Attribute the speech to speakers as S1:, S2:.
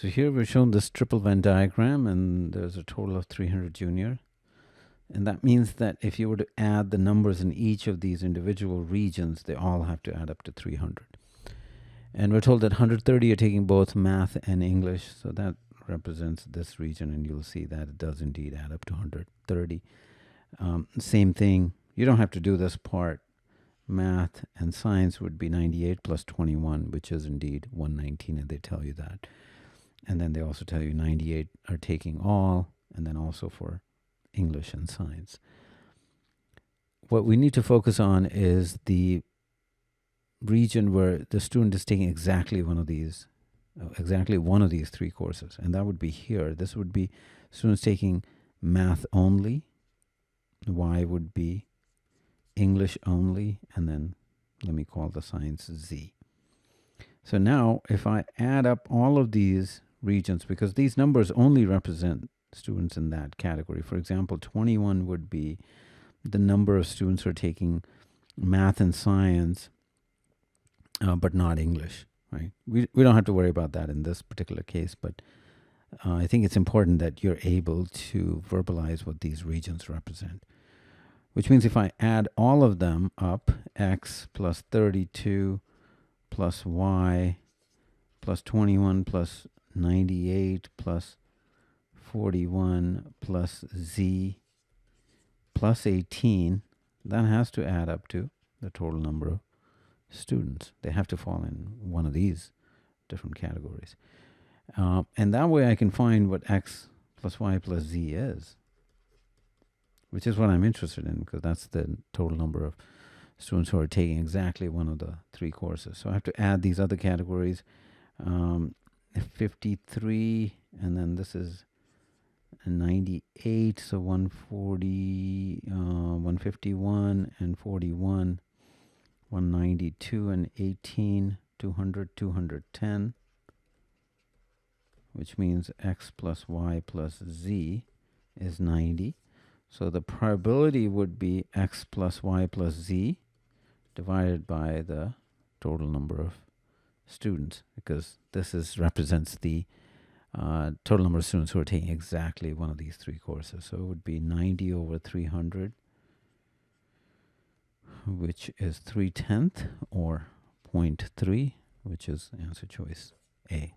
S1: So here we're shown this triple Venn diagram, and there's a total of 300 junior. And that means that if you were to add the numbers in each of these individual regions, they all have to add up to 300. And we're told that 130 are taking both math and English, so that represents this region, and you'll see that it does indeed add up to 130. Same thing, you don't have to do this part. Math and science would be 98 plus 21, which is indeed 119, and they tell you that. And then they also tell you 98 are taking all, and then also for English and science. What we need to focus on is the region where the student is taking exactly one of these three courses, and that would be here. This would be students taking math only, Y would be English only, and then let me call the science Z. So now if I add up all of these regions, because these numbers only represent students in that category. For example, 21 would be the number of students who are taking math and science, but not English, right? We don't have to worry about that in this particular case, but I think it's important that you're able to verbalize what these regions represent. Which means if I add all of them up, x plus 32 plus y plus 21 plus 98 plus 41 plus z plus 18, that has to add up to the total number of students. They have to fall in one of these different categories. And that way I can find what x plus y plus z is, which is what I'm interested in, because that's the total number of students who are taking exactly one of the three courses. So I have to add these other categories, 53, and then this is 98, so 140, 151 and 41, 192 and 18, 200, 210, which means x plus y plus z is 90. So the probability would be x plus y plus z divided by the total number of students, because this represents the total number of students who are taking exactly one of these three courses. So it would be 90 over 300, which is 3/10, or 0.3, which is answer choice A.